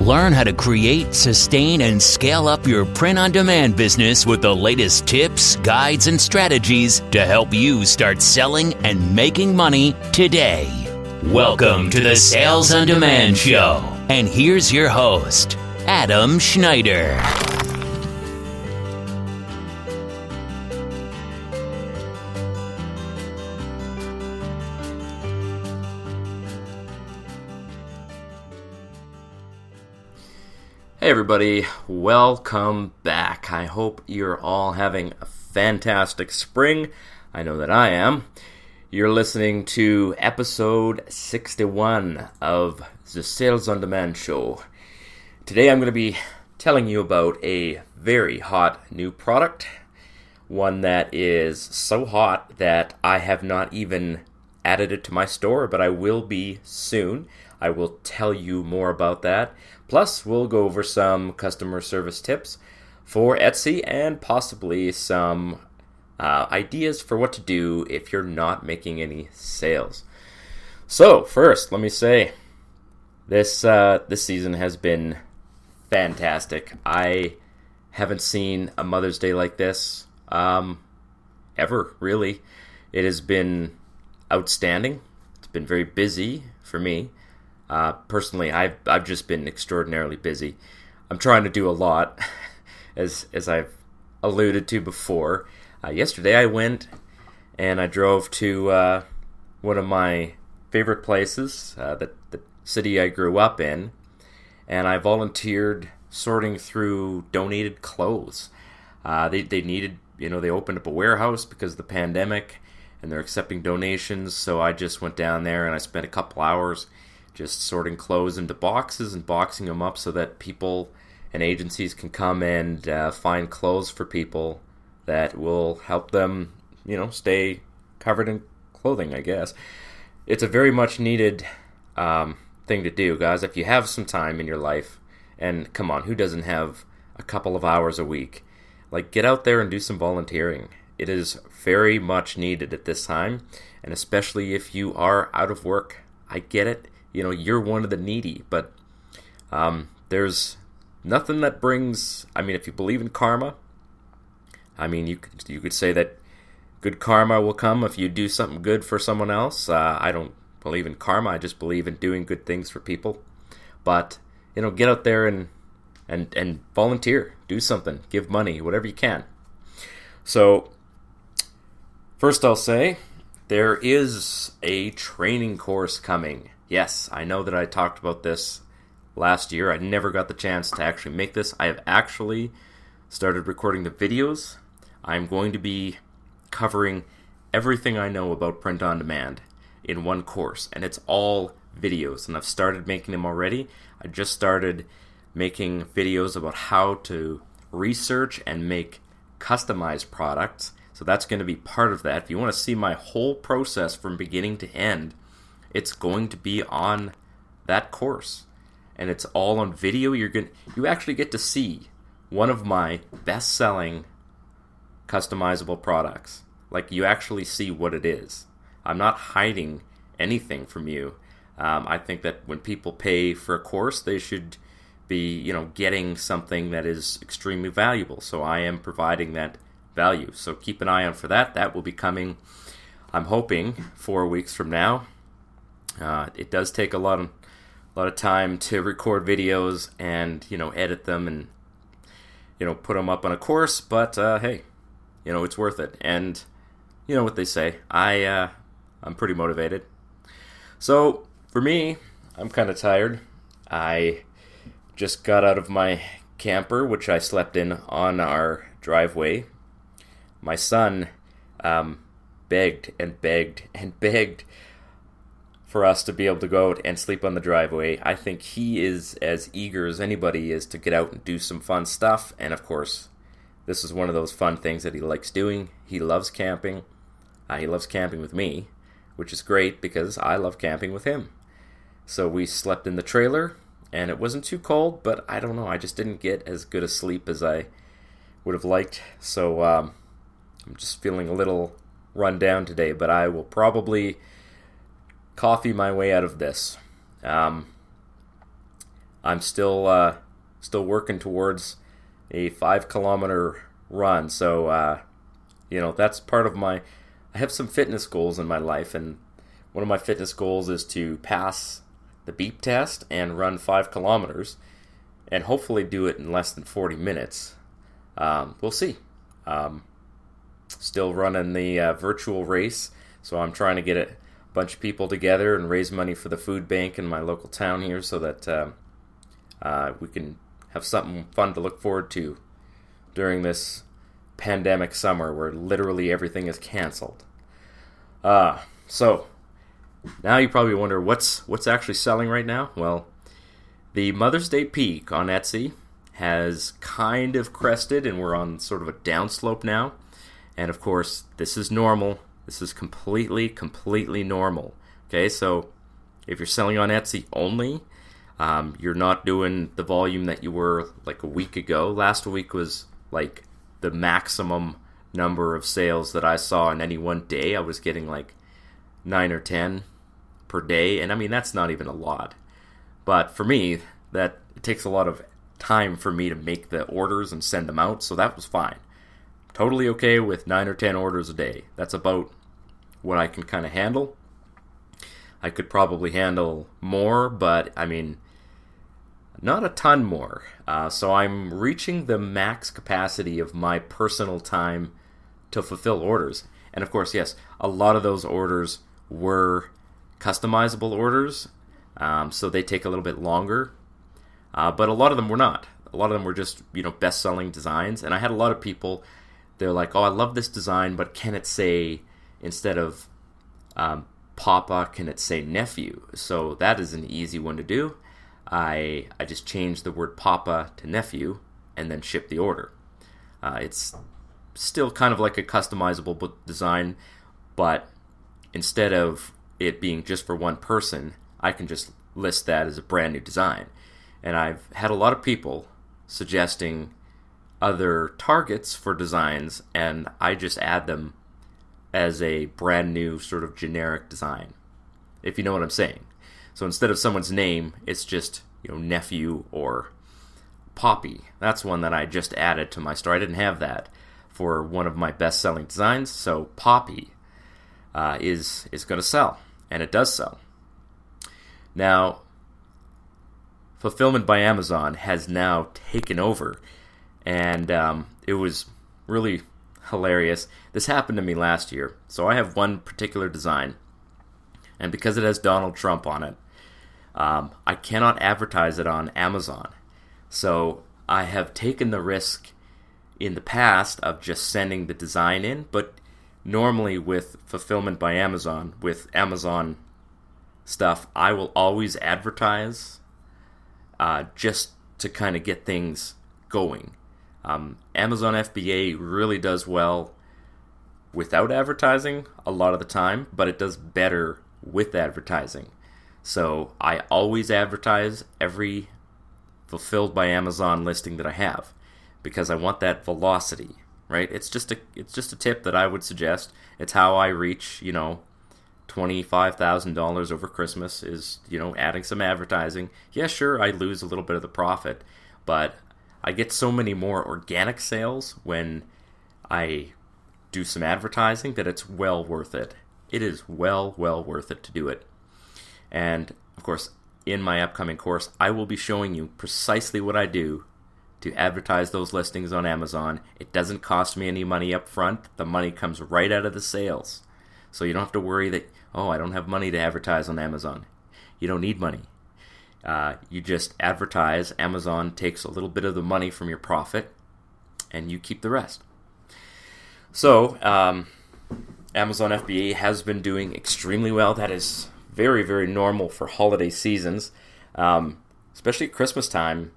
Learn how to create, sustain, and scale up your print-on-demand business with the latest tips, guides, and strategies to help you start selling and making money today. Welcome to the Sales on Demand Show. And here's your host, Adam Schneider. Hey everybody, welcome back. I hope you're all having a fantastic spring. I know that I am. You're listening to episode 61 of the Sales on Demand Show. Today I'm going to be telling you about a very hot new product. One that is so hot that I have not even added it to my store, but I will be soon. I will tell you more about that. Plus, we'll go over some customer service tips for Etsy and possibly some ideas for what to do if you're not making any sales. So, first, let me say, this season has been fantastic. I haven't seen a Mother's Day like this ever, really. It has been outstanding. It's been very busy for me. Personally, I've just been extraordinarily busy. I'm trying to do a lot, as I've alluded to before. Yesterday I went and I drove to one of my favorite places, the city I grew up in, and I volunteered sorting through donated clothes. They needed, they opened up a warehouse because of the pandemic, and they're accepting donations, so I just went down there and I spent a couple hours just sorting clothes into boxes and boxing them up so that people and agencies can come and find clothes for people that will help them, stay covered in clothing, I guess. It's a very much needed thing to do, guys. If you have some time in your life, and come on, who doesn't have a couple of hours a week? Get out there and do some volunteering. It is very much needed at this time, and especially if you are out of work. I get it. You're one of the needy, but there's nothing that brings, if you believe in karma, you could say that good karma will come if you do something good for someone else. I don't believe in karma, I just believe in doing good things for people. But, get out there and volunteer, do something, give money, whatever you can. So, first I'll say, there is a training course coming. Yes, I know that I talked about this last year. I never got the chance to actually make this. I have actually started recording the videos. I'm going to be covering everything I know about print on demand in one course, and it's all videos, and I've started making them already. I just started making videos about how to research and make customized products, so that's going to be part of that. If you want to see my whole process from beginning to end, it's going to be on that course, and it's all on video. You actually get to see one of my best-selling customizable products. You actually see what it is. I'm not hiding anything from you. I think that when people pay for a course, they should be, getting something that is extremely valuable. So I am providing that value. So keep an eye out for that. That will be coming, I'm hoping, 4 weeks from now. It does take a lot of time to record videos and edit them and put them up on a course, but hey, it's worth it. And you know what they say, I'm pretty motivated. So for me, I'm kind of tired. I just got out of my camper, which I slept in on our driveway. My son begged and begged and begged for us to be able to go out and sleep on the driveway. I think he is as eager as anybody is to get out and do some fun stuff. And of course, this is one of those fun things that he likes doing. He loves camping. He loves camping with me, which is great because I love camping with him. So we slept in the trailer, and it wasn't too cold, but I don't know. I just didn't get as good a sleep as I would have liked. So I'm just feeling a little run down today, but I will probably coffee my way out of this. I'm still working towards a 5 kilometer run. So that's part of my. I have some fitness goals in my life, and one of my fitness goals is to pass the beep test and run 5 kilometers, and hopefully do it in less than 40 minutes. We'll see. Still running the virtual race, so I'm trying to get a bunch of people together and raise money for the food bank in my local town here, so that we can have something fun to look forward to during this pandemic summer where literally everything is canceled. So now you probably wonder what's actually selling right now. Well, the Mother's Day peak on Etsy has kind of crested, and we're on sort of a downslope now. And of course, this is normal. This is completely normal. Okay, so if you're selling on Etsy only, you're not doing the volume that you were like a week ago. Last week was like the maximum number of sales that I saw in any one day. I was getting like 9 or 10 per day, and I mean, that's not even a lot. But for me, it takes a lot of time for me to make the orders and send them out, so that was fine. Totally okay with 9 or 10 orders a day. That's about what I can kind of handle. I could probably handle more, but I mean, not a ton more. So I'm reaching the max capacity of my personal time to fulfill orders. And of course, yes, a lot of those orders were customizable orders, so they take a little bit longer. But a lot of them were not. A lot of them were just, best-selling designs. And I had a lot of people, they're like, oh, I love this design, but can it say, instead of Papa, can it say nephew? So that is an easy one to do. I just changed the word Papa to nephew and then shipped the order. It's still kind of like a customizable design, but instead of it being just for one person, I can just list that as a brand new design. And I've had a lot of people suggesting other targets for designs, and I just add them as a brand new sort of generic design, if you know what I'm saying. So instead of someone's name, it's just, nephew or Poppy. That's one that I just added to my store. I didn't have that for one of my best-selling designs, so Poppy is going to sell, and it does sell. Now, Fulfillment by Amazon has now taken over, and it was really hilarious. This happened to me last year. So I have one particular design, and because it has Donald Trump on it, I cannot advertise it on Amazon. So I have taken the risk in the past of just sending the design in, but normally with Fulfillment by Amazon, with Amazon stuff, I will always advertise just to kind of get things going. Amazon FBA really does well without advertising a lot of the time, but it does better with advertising. So I always advertise every Fulfilled by Amazon listing that I have, because I want that velocity, right? It's just a tip that I would suggest. It's how I reach, $25,000 over Christmas is, adding some advertising. Yeah, sure, I lose a little bit of the profit, but I get so many more organic sales when I do some advertising that it's well worth it. It is well worth it to do it. And, of course, in my upcoming course, I will be showing you precisely what I do to advertise those listings on Amazon. It doesn't cost me any money up front. The money comes right out of the sales. So you don't have to worry that, I don't have money to advertise on Amazon. You don't need money. You just advertise. Amazon takes a little bit of the money from your profit, and you keep the rest. So, Amazon FBA has been doing extremely well. That is very, very normal for holiday seasons, especially at Christmas time.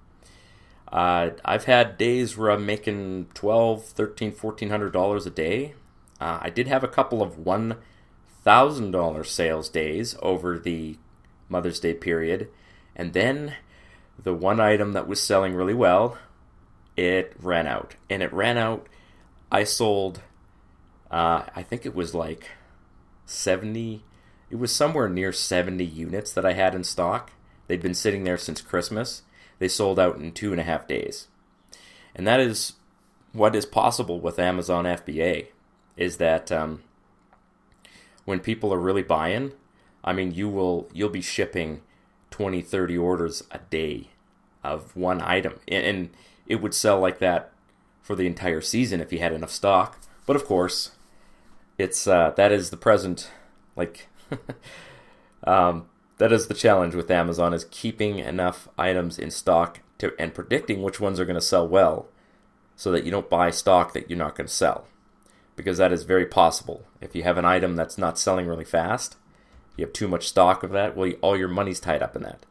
I've had days where I'm making $1,200, $1,300, $1,400 a day. I did have a couple of $1,000 sales days over the Mother's Day period, and then the one item that was selling really well, it ran out. And it ran out, I sold, I think it was like 70, it was somewhere near 70 units that I had in stock. They'd been sitting there since Christmas, they sold out in 2.5 days. And that is what is possible with Amazon FBA, is that when people are really buying, I mean, you'll be shipping 20, 30 orders a day of one item. And it would sell like that for the entire season if you had enough stock. But of course, it's that is the present, like, that is the challenge with Amazon, is keeping enough items in stock and predicting which ones are going to sell well, so that you don't buy stock that you're not going to sell. Because that is very possible. If you have an item that's not selling really fast, you have too much stock of that, well, all your money's tied up in that.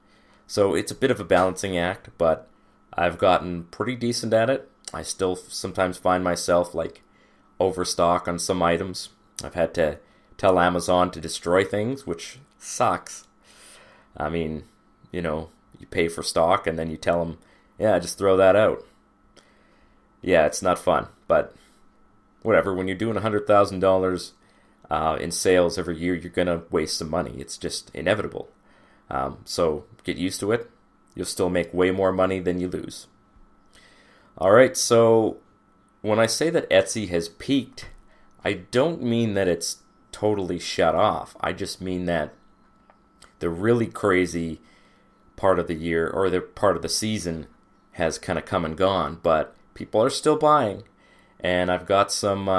So it's a bit of a balancing act, but I've gotten pretty decent at it. I still sometimes find myself like overstock on some items. I've had to tell Amazon to destroy things, which sucks. I mean, you pay for stock and then you tell them, yeah, just throw that out. Yeah, it's not fun, but whatever. When you're doing $100,000 in sales every year, you're going to waste some money. It's just inevitable. So get used to it. You'll still make way more money than you lose. All right, so when I say that Etsy has peaked, I don't mean that it's totally shut off. I just mean that the really crazy part of the year, or the part of the season, has kind of come and gone, but people are still buying. And I've got some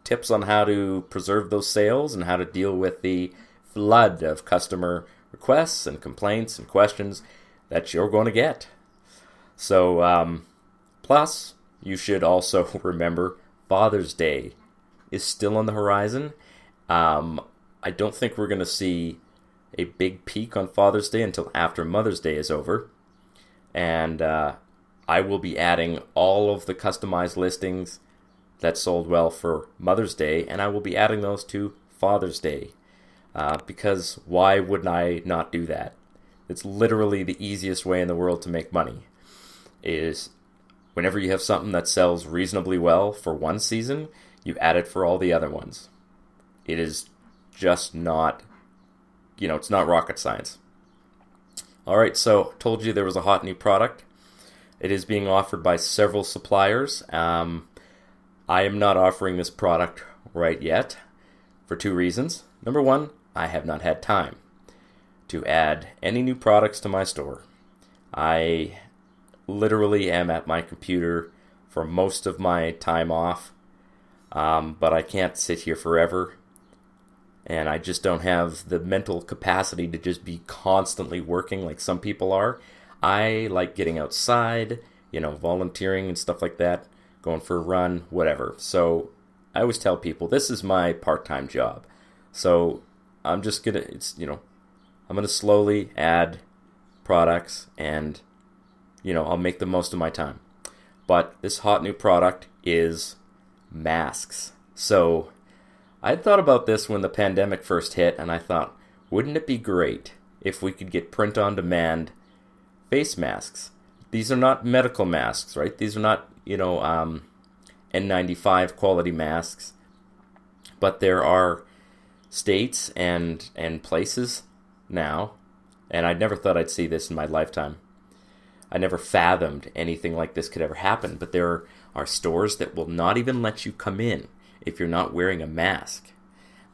tips on how to preserve those sales and how to deal with the flood of customer requests and complaints and questions that you're going to get. So, plus, you should also remember Father's Day is still on the horizon. I don't think we're going to see a big peak on Father's Day until after Mother's Day is over. And I will be adding all of the customized listings that sold well for Mother's Day, and I will be adding those to Father's Day. Because why wouldn't I not do that? It's literally the easiest way in the world to make money, is whenever you have something that sells reasonably well for one season, you add it for all the other ones. It is just not, it's not rocket science. All right, so told you there was a hot new product. It is being offered by several suppliers. I am not offering this product right yet for two reasons. Number one, I have not had time to add any new products to my store. I literally am at my computer for most of my time off, but I can't sit here forever, and I just don't have the mental capacity to just be constantly working like some people are. I like getting outside, volunteering and stuff like that, going for a run, whatever. So I always tell people this is my part-time job. So I'm just going to, I'm going to slowly add products and, I'll make the most of my time. But this hot new product is masks. So I had thought about this when the pandemic first hit, and I thought, wouldn't it be great if we could get print-on-demand face masks? These are not medical masks, right? These are not, N95 quality masks. But there are states and places now, and I never thought I'd see this in my lifetime. I never fathomed anything like this could ever happen, but there are stores that will not even let you come in if you're not wearing a mask.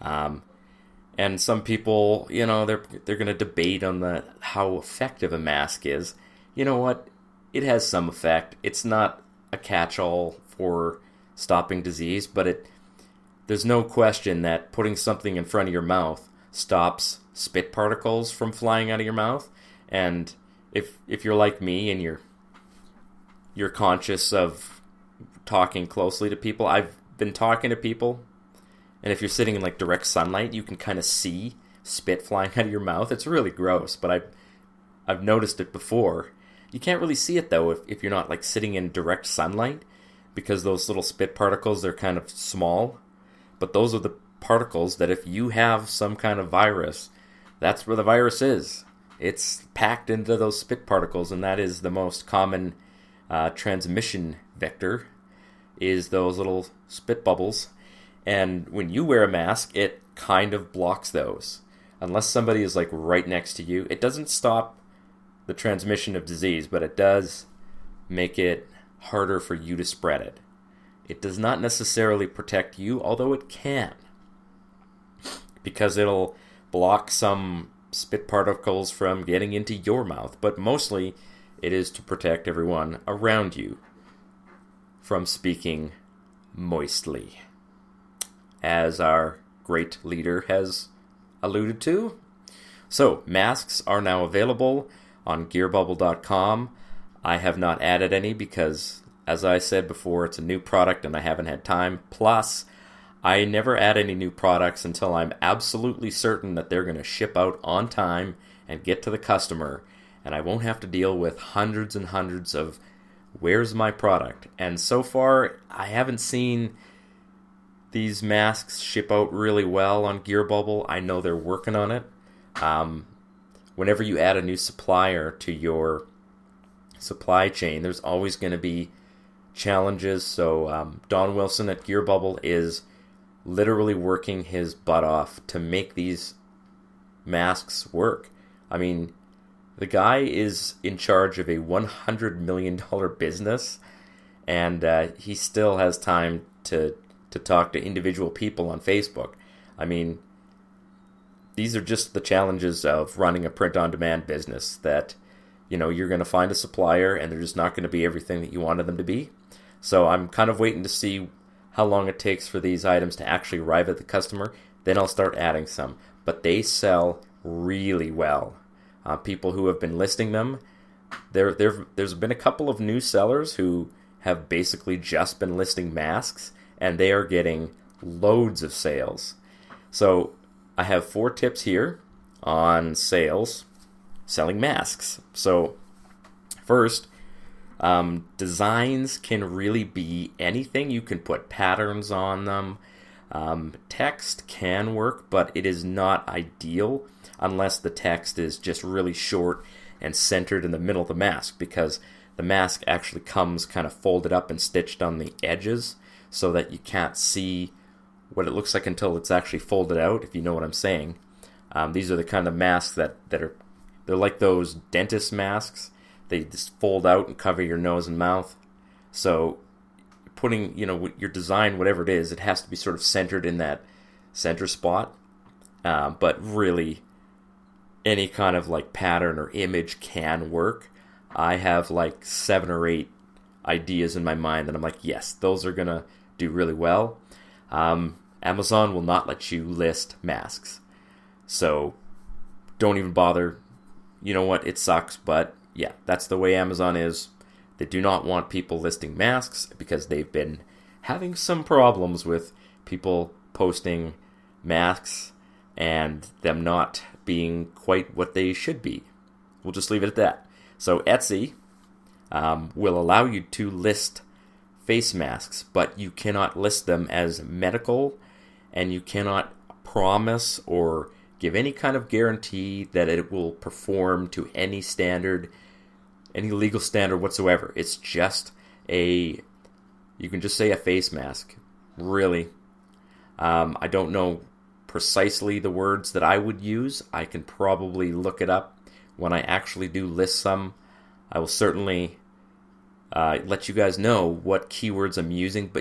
And some people, they're going to debate on how effective a mask is. You know what? It has some effect. It's not a catch-all for stopping disease, but there's no question that putting something in front of your mouth stops spit particles from flying out of your mouth. And if you're like me and you're conscious of talking closely to people, I've been talking to people, and if you're sitting in like direct sunlight, you can kind of see spit flying out of your mouth. It's really gross, but I've noticed it before. You can't really see it though if you're not like sitting in direct sunlight, because those little spit particles, they're kind of small. But those are the particles that if you have some kind of virus, that's where the virus is. It's packed into those spit particles, and that is the most common transmission vector, is those little spit bubbles. And when you wear a mask, it kind of blocks those. Unless somebody is like right next to you, it doesn't stop the transmission of disease, but it does make it harder for you to spread it. It does not necessarily protect you, although it can, because it'll block some spit particles from getting into your mouth, but mostly it is to protect everyone around you from speaking moistly, as our great leader has alluded to. So, masks are now available on gearbubble.com. I have not added any because, as I said before, it's a new product and I haven't had time. Plus, I never add any new products until I'm absolutely certain that they're going to ship out on time and get to the customer, and I won't have to deal with hundreds and hundreds of where's my product. And so far, I haven't seen these masks ship out really well on GearBubble. I know they're working on it. Whenever you add a new supplier to your supply chain, there's always going to be challenges. So Don Wilson at GearBubble is literally working his butt off to make these masks work. I mean, the guy is in charge of a $100 million business, and he still has time to talk to individual people on Facebook. I mean, these are just the challenges of running a print-on-demand business, that, you know, you're going to find a supplier and they're just not going to be everything that you wanted them to be. So I'm kind of waiting to see how long it takes for these items to actually arrive at the customer. Then I'll start adding some. But they sell really well. People who have been listing them, there's been a couple of new sellers who have basically just been listing masks, and they are getting loads of sales. So I have 4 tips here on selling masks. So first, designs can really be anything. You can put patterns on them. Text can work, but it is not ideal unless the text is just really short and centered in the middle of the mask, because the mask actually comes kind of folded up and stitched on the edges so that you can't see what it looks like until it's actually folded out, if you know what I'm saying. These are the kind of masks that are, they're like those dentist masks. They just fold out and cover your nose and mouth. So putting, you know, your design, whatever it is, it has to be sort of centered in that center spot. But really, any kind of like pattern or image can work. I have like 7 or 8 ideas in my mind that I'm like, yes, those are going to do really well. Amazon will not let you list masks. So don't even bother. You know what? It sucks, but yeah, that's the way Amazon is. They do not want people listing masks because they've been having some problems with people posting masks and them not being quite what they should be. We'll just leave it at that. So Etsy will allow you to list face masks, but you cannot list them as medical, and you cannot promise or give any kind of guarantee that it will perform to any standard, any legal standard whatsoever. It's just you can just say a face mask, really. I don't know precisely the words that I would use. I can probably look it up when I actually do list some. I will certainly let you guys know what keywords I'm using,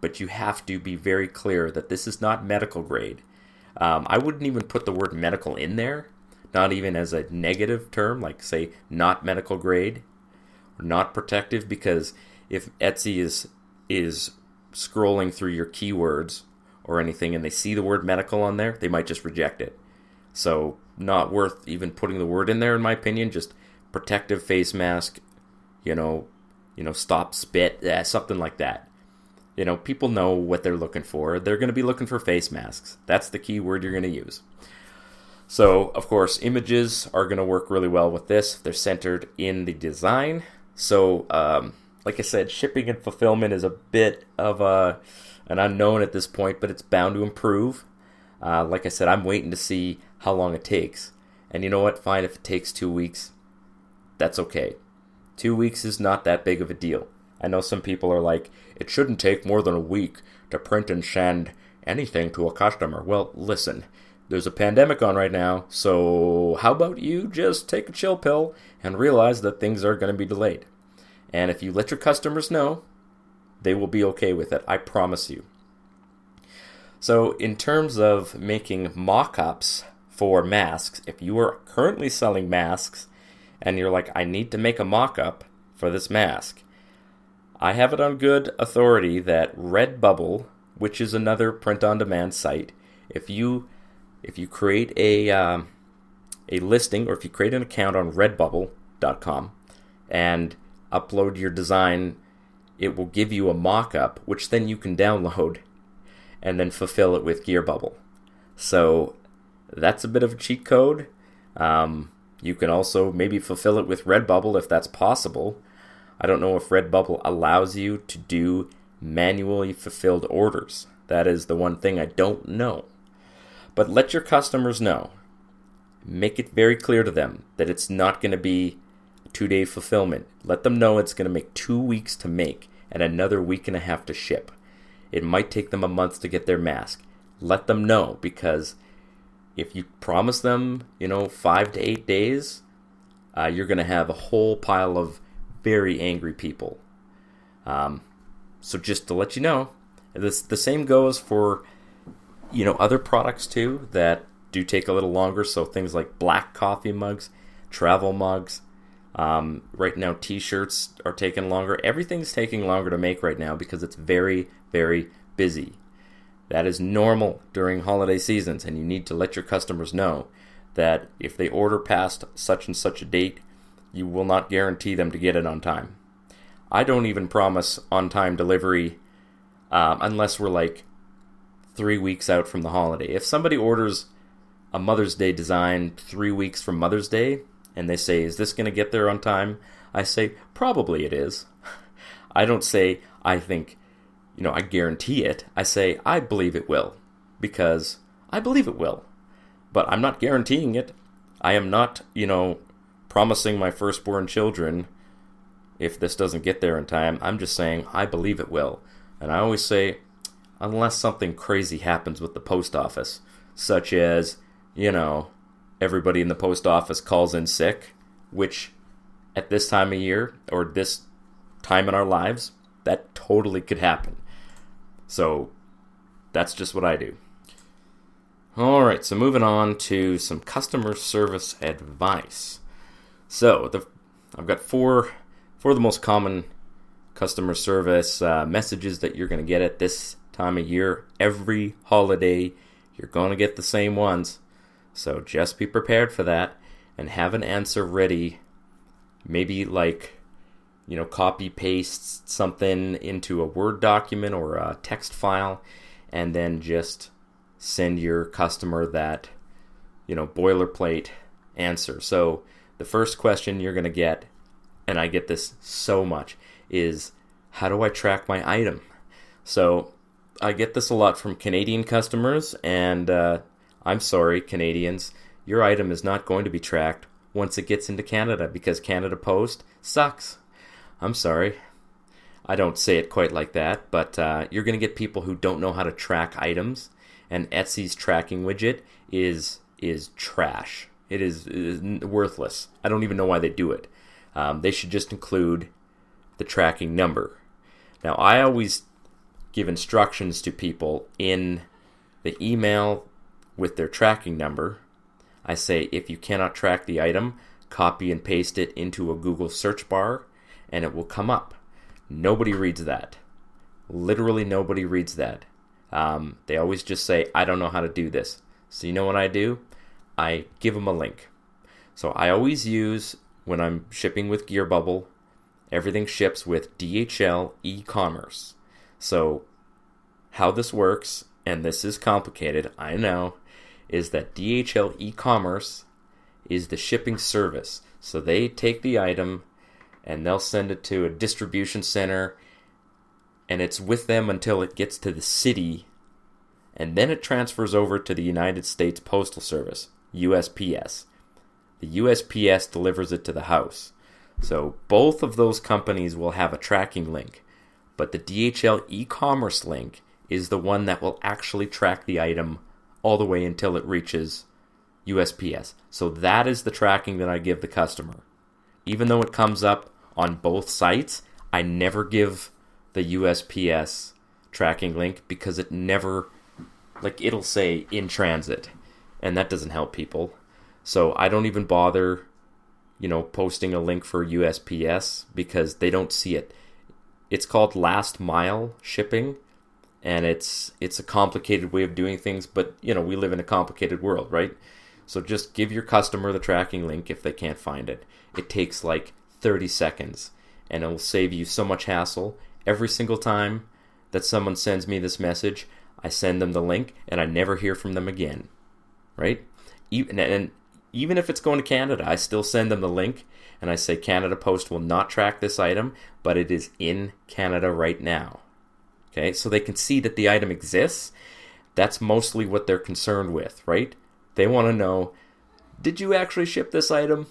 but you have to be very clear that this is not medical grade. I wouldn't even put the word medical in there, not even as a negative term, like say not medical grade or not protective, because if Etsy is scrolling through your keywords or anything and they see the word medical on there, they might just reject it. So not worth even putting the word in there, in my opinion. Just protective face mask, stop spit, something like that. People know what they're looking for. They're going to be looking for face masks. That's the key word you're going to use. So, of course, images are going to work really well with this. They're centered in the design. So, like I said, shipping and fulfillment is a bit of an unknown at this point, but it's bound to improve. Like I said, I'm waiting to see how long it takes. And you know what? Fine, if it takes 2 weeks, that's okay. 2 weeks is not that big of a deal. I know some people are like, it shouldn't take more than a week to print and send anything to a customer. Well, listen, there's a pandemic on right now, so how about you just take a chill pill and realize that things are going to be delayed. And if you let your customers know, they will be okay with it, I promise you. So in terms of making mock-ups for masks, if you are currently selling masks and you're like, I need to make a mock-up for this mask, I have it on good authority that Redbubble, which is another print-on-demand site, if you create a listing, or if you create an account on redbubble.com and upload your design, it will give you a mock-up, which then you can download and then fulfill it with GearBubble. So that's a bit of a cheat code. You can also maybe fulfill it with Redbubble if that's possible. I don't know if Redbubble allows you to do manually fulfilled orders. That is the one thing I don't know. But let your customers know. Make it very clear to them that it's not going to be 2-day fulfillment. Let them know it's going to make 2 weeks to make and another week and a half to ship. It might take them a month to get their mask. Let them know, because if you promise them, 5 to 8 days, you're going to have a whole pile of very angry people. So just to let you know, the same goes for, other products too that do take a little longer. So things like black coffee mugs, travel mugs. Right now, t-shirts are taking longer. Everything's taking longer to make right now because it's very, very busy. That is normal during holiday seasons, and you need to let your customers know that if they order past such and such a date, you will not guarantee them to get it on time. I don't even promise on-time delivery unless we're like 3 weeks out from the holiday. If somebody orders a Mother's Day design 3 weeks from Mother's Day, and they say, is this going to get there on time? I say, probably it is. I don't say, I think, I guarantee it. I say, I believe it will, because I believe it will. But I'm not guaranteeing it. I am not, promising my firstborn children if this doesn't get there in time. I'm just saying, I believe it will. And I always say, unless something crazy happens with the post office, such as, everybody in the post office calls in sick, which at this time of year or this time in our lives, that totally could happen. So that's just what I do. All right, so moving on to some customer service advice. So I've got four of the most common customer service messages that you're going to get at this time of year. Every holiday, you're going to get the same ones. So just be prepared for that and have an answer ready. Maybe copy paste something into a Word document or a text file, and then just send your customer that, boilerplate answer. So the first question you're going to get, and I get this so much, is how do I track my item? So I get this a lot from Canadian customers, and I'm sorry, Canadians, your item is not going to be tracked once it gets into Canada because Canada Post sucks. I'm sorry. I don't say it quite like that, but you're going to get people who don't know how to track items, and Etsy's tracking widget is trash. It is worthless. I don't even know why they do it. They should just include the tracking number. Now, I always give instructions to people in the email with their tracking number. I say, if you cannot track the item, copy and paste it into a Google search bar, and it will come up. Nobody reads that. Literally nobody reads that. They always just say, I don't know how to do this. So you know what I do? I give them a link. So I always use, when I'm shipping with GearBubble, everything ships with DHL e-commerce. So how this works, and this is complicated, I know, is that DHL e-commerce is the shipping service. So they take the item and they'll send it to a distribution center, and it's with them until it gets to the city, and then it transfers over to the United States Postal Service, USPS. The USPS delivers it to the house. So both of those companies will have a tracking link, but the DHL e-commerce link is the one that will actually track the item all the way until it reaches USPS. So that is the tracking that I give the customer. Even though it comes up on both sites, I never give the USPS tracking link because it never, it'll say in transit, and that doesn't help people. So I don't even bother, posting a link for USPS because they don't see it. It's called last mile shipping, and it's a complicated way of doing things, but we live in a complicated world, right? So just give your customer the tracking link if they can't find it. It takes 30 seconds, and it will save you so much hassle. Every single time that someone sends me this message, I send them the link, and I never hear from them again, right? Even if it's going to Canada, I still send them the link, and I say Canada Post will not track this item, but it is in Canada right now. Okay, so they can see that the item exists. That's mostly what they're concerned with, right? They want to know, did you actually ship this item?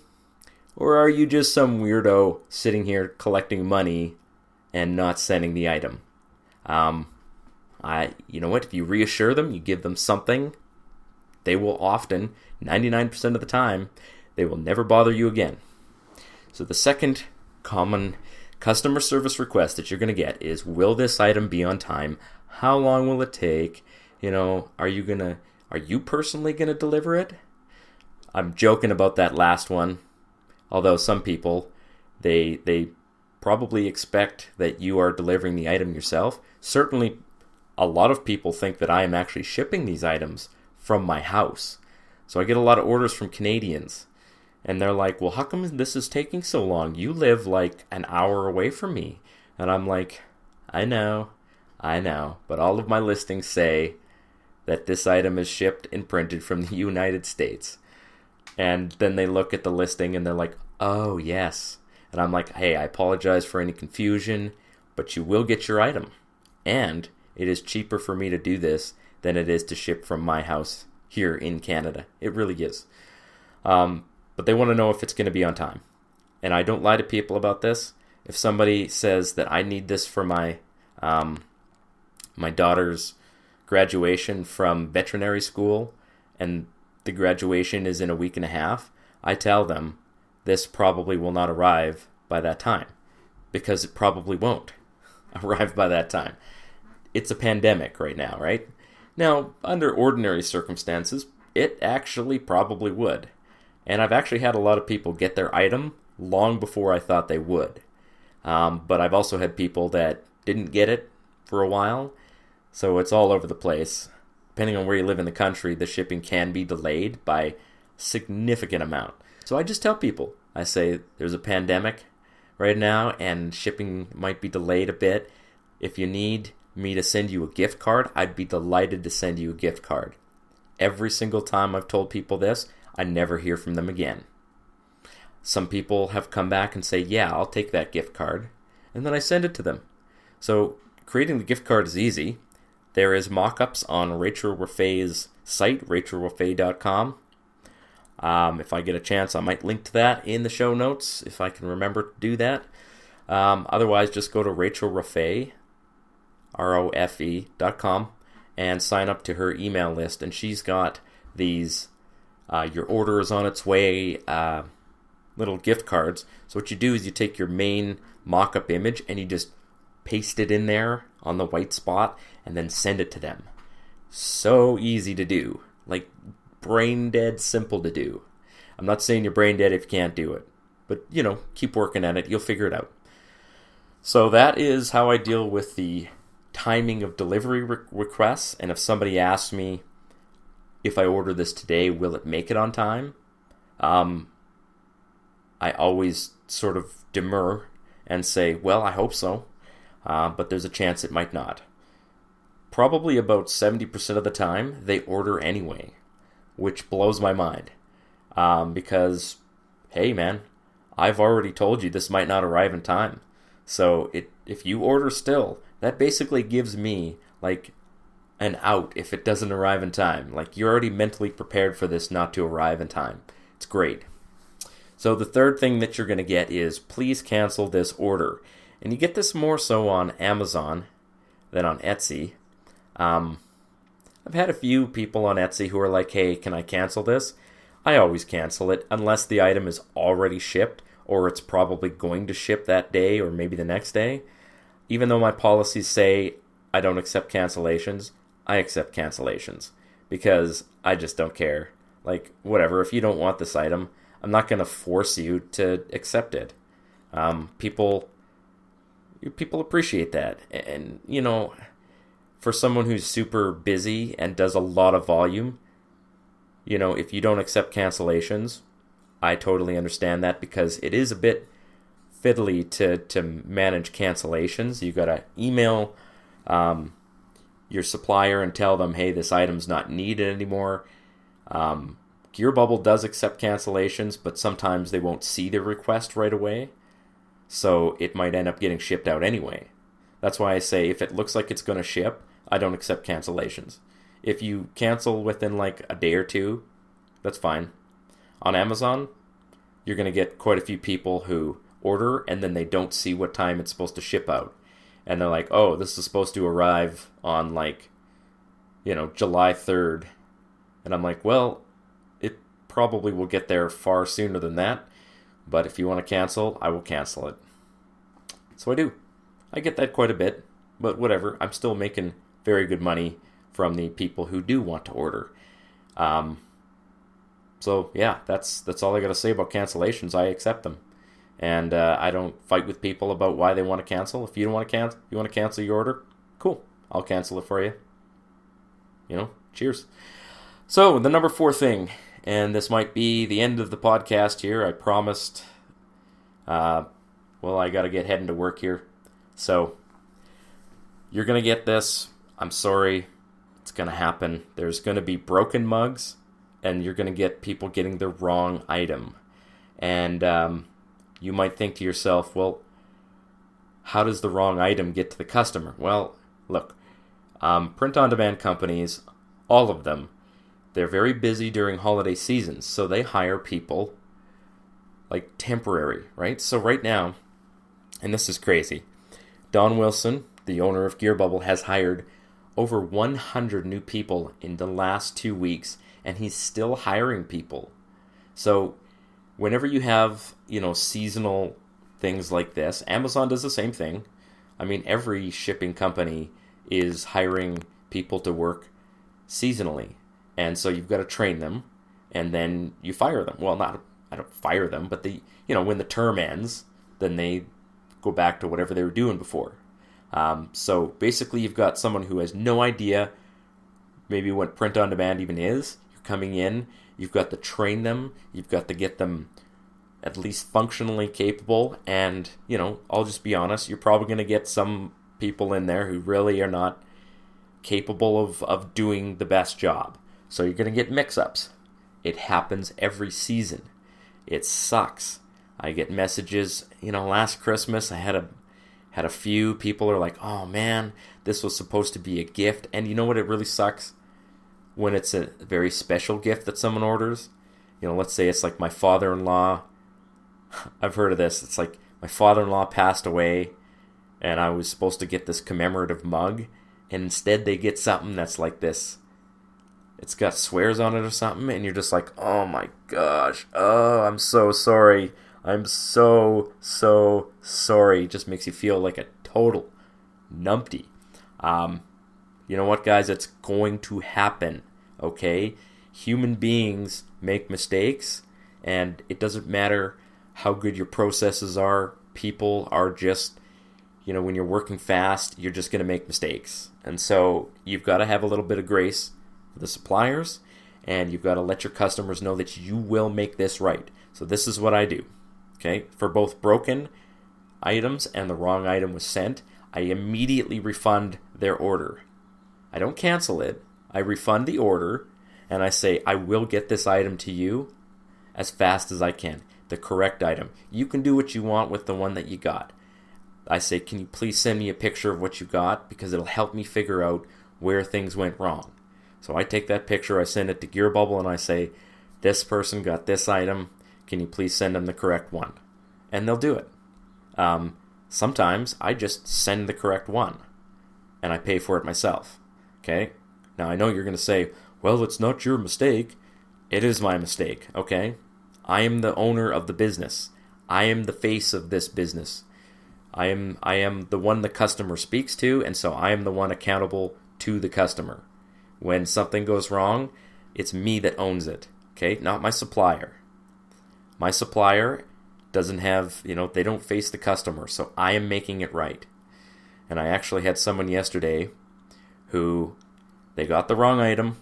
Or are you just some weirdo sitting here collecting money and not sending the item? You know what? If you reassure them, you give them something, they will often, 99% of the time, they will never bother you again. So the second common customer service request that you're going to get is, will this item be on time? How long will it take? Are you personally going to deliver it? I'm joking about that last one. Although some people, they probably expect that you are delivering the item yourself. Certainly, a lot of people think that I am actually shipping these items from my house. So I get a lot of orders from Canadians. And they're like, well, how come this is taking so long? You live an hour away from me. And I'm like, I know. But all of my listings say that this item is shipped and printed from the United States. And then they look at the listing and they're like, oh, yes. And I'm like, hey, I apologize for any confusion, but you will get your item. And it is cheaper for me to do this than it is to ship from my house here in Canada. It really is. But they want to know if it's going to be on time. And I don't lie to people about this. If somebody says that I need this for my my daughter's graduation from veterinary school, and the graduation is in a week and a half, I tell them this probably will not arrive by that time, because it probably won't arrive by that time. It's a pandemic right now, right? Now, under ordinary circumstances, it actually probably would. And I've actually had a lot of people get their item long before I thought they would. But I've also had people that didn't get it for a while, so it's all over the place. Depending on where you live in the country, the shipping can be delayed by a significant amount. So I just tell people, I say, there's a pandemic right now, and shipping might be delayed a bit. If you need me to send you a gift card, I'd be delighted to send you a gift card. Every single time I've told people this, I never hear from them again. Some people have come back and say, yeah, I'll take that gift card, and then I send it to them. So creating the gift card is easy. There is mock-ups on Rachel Raffay's site, rachelraffay.com. If I get a chance, I might link to that in the show notes, if I can remember to do that. Otherwise, just go to Rachel Raffay, ROFE.com, and sign up to her email list. And she's got these, your order is on its way, little gift cards. So what you do is you take your main mock-up image and you just paste it in there on the white spot and then send it to them. So easy to do. Like, brain dead simple to do. I'm not saying you're brain dead if you can't do it. But, keep working at it. You'll figure it out. So that is how I deal with the timing of delivery requests. And if somebody asks me, if I order this today, will it make it on time? I always sort of demur and say, well, I hope so. But there's a chance it might not. Probably about 70% of the time, they order anyway, which blows my mind. Because, hey man, I've already told you this might not arrive in time. So if you order still, that basically gives me, an out if it doesn't arrive in time. You're already mentally prepared for this not to arrive in time. It's great. So the third thing that you're going to get is, please cancel this order. And you get this more so on Amazon than on Etsy. I've had a few people on Etsy who are like, hey, can I cancel this? I always cancel it unless the item is already shipped or it's probably going to ship that day or maybe the next day. Even though my policies say I don't accept cancellations, I accept cancellations because I just don't care. Like, whatever, if you don't want this item, I'm not going to force you to accept it. People appreciate that. And, for someone who's super busy and does a lot of volume, if you don't accept cancellations, I totally understand that because it is a bit fiddly to manage cancellations. You got to email your supplier and tell them, hey, this item's not needed anymore. Gear Bubble does accept cancellations, but sometimes they won't see the request right away, so it might end up getting shipped out anyway. That's why I say if it looks like it's going to ship, I don't accept cancellations. If you cancel within like a day or two, that's fine. On Amazon, you're going to get quite a few people who order and then they don't see what time it's supposed to ship out. And they're like, oh, this is supposed to arrive on July 3rd. And I'm like, well, it probably will get there far sooner than that. But if you want to cancel, I will cancel it. So I do. I get that quite a bit. But whatever, I'm still making very good money from the people who do want to order. So yeah, that's all I got to say about cancellations. I accept them. And I don't fight with people about why they want to cancel. If you don't want to cancel, you want to cancel your order, cool. I'll cancel it for you. Cheers. So the number 4 thing, and this might be the end of the podcast here. I promised. I got to get heading to work here. So you're going to get this. I'm sorry. It's going to happen. There's going to be broken mugs, and you're going to get people getting the wrong item. And you might think to yourself, well, how does the wrong item get to the customer? Well, look, print-on-demand companies, all of them, they're very busy during holiday seasons, so they hire people like temporary, right? So right now, and this is crazy, Don Wilson, the owner of Gear Bubble, has hired over 100 new people in the last 2 weeks, and he's still hiring people. So whenever you have, seasonal things like this, Amazon does the same thing. I mean, every shipping company is hiring people to work seasonally. And so you've got to train them, and then you fire them. Well, I don't fire them, but when the term ends, then they go back to whatever they were doing before. So basically you've got someone who has no idea maybe what print on demand even is. You're coming in, you've got to train them, you've got to get them at least functionally capable, and, I'll just be honest, you're probably going to get some people in there who really are not capable of doing the best job. So you're going to get mix-ups. It happens every season. It sucks. I get messages, last Christmas I had a few people are like, oh man, this was supposed to be a gift. And you know what, it really sucks? When it's a very special gift that someone orders. Let's say it's like my father-in-law. I've heard of this. It's like my father-in-law passed away and I was supposed to get this commemorative mug, and instead they get something that's like this. It's got swears on it or something, and you're just like, oh my gosh, oh, I'm so sorry. I'm so sorry. It just makes you feel like a total numpty. You know what, guys? It's going to happen, okay? Human beings make mistakes, and it doesn't matter how good your processes are. People are just, when you're working fast, you're just going to make mistakes. And so you've got to have a little bit of grace for the suppliers, and you've got to let your customers know that you will make this right. So this is what I do. Okay, for both broken items and the wrong item was sent, I immediately refund their order. I don't cancel it. I refund the order, and I say, I will get this item to you as fast as I can. The correct item. You can do what you want with the one that you got. I say, can you please send me a picture of what you got? Because it'll help me figure out where things went wrong. So I take that picture, I send it to Gear Bubble, and I say, this person got this item. Can you please send them the correct one? And they'll do it. Sometimes I just send the correct one, and I pay for it myself. Okay? Now, I know you're going to say, well, it's not your mistake. It is my mistake, okay? I am the owner of the business. I am the face of this business. I am the one the customer speaks to, and so I am the one accountable to the customer. When something goes wrong, it's me that owns it, okay? Not my supplier. My supplier doesn't have, they don't face the customer, so I am making it right. And I actually had someone yesterday who, they got the wrong item,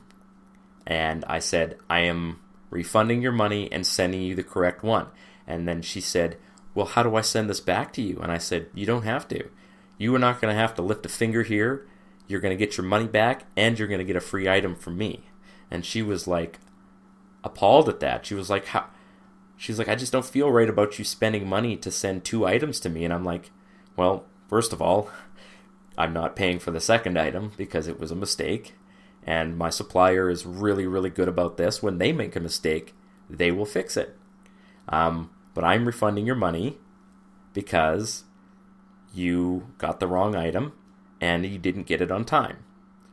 and I said, I am refunding your money and sending you the correct one. And then she said, well, how do I send this back to you? And I said, you don't have to. You are not going to have to lift a finger here. You're going to get your money back, and you're going to get a free item from me. And she was like appalled at that. She was like, how? She's like, I just don't feel right about you spending money to send 2 items to me. And I'm like, well, first of all, I'm not paying for the second item because it was a mistake. And my supplier is really, really good about this. When they make a mistake, they will fix it. But I'm refunding your money because you got the wrong item and you didn't get it on time.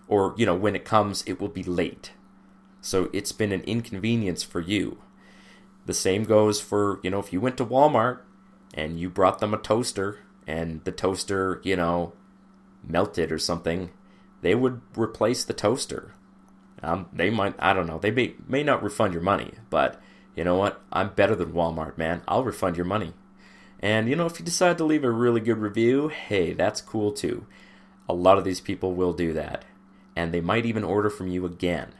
Or, when it comes, it will be late. So it's been an inconvenience for you. The same goes for, if you went to Walmart and you brought them a toaster and the toaster, melted or something, they would replace the toaster. They might, I don't know, they may not refund your money, but you know what? I'm better than Walmart, man. I'll refund your money. And, if you decide to leave a really good review, hey, that's cool too. A lot of these people will do that. And they might even order from you again.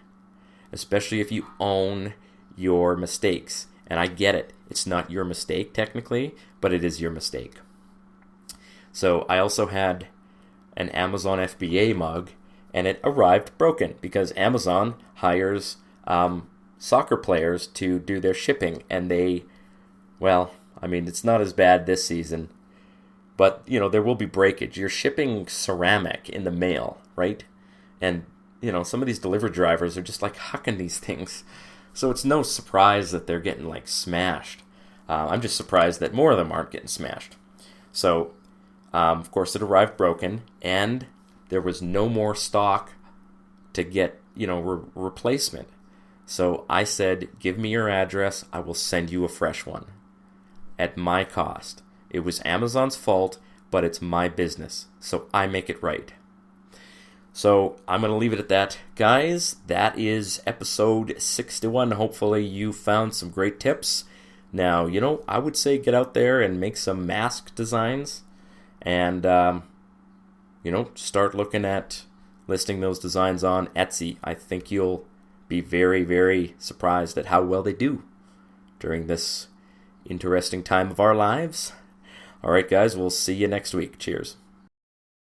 Especially if you own your mistakes. And I get it. It's not your mistake, technically, but it is your mistake. So I also had an Amazon FBA mug, and it arrived broken because Amazon hires soccer players to do their shipping, and it's not as bad this season, but, there will be breakage. You're shipping ceramic in the mail, right? And, some of these delivery drivers are just, hucking these things. So it's no surprise that they're getting, smashed. I'm just surprised that more of them aren't getting smashed. So, of course, it arrived broken, and there was no more stock to get, replacement. So I said, give me your address, I will send you a fresh one. At my cost. It was Amazon's fault, but it's my business, so I make it right. So I'm going to leave it at that. Guys, that is episode 61. Hopefully you found some great tips. Now, I would say get out there and make some mask designs. And, start looking at listing those designs on Etsy. I think you'll be very, very surprised at how well they do during this interesting time of our lives. All right, guys, we'll see you next week. Cheers.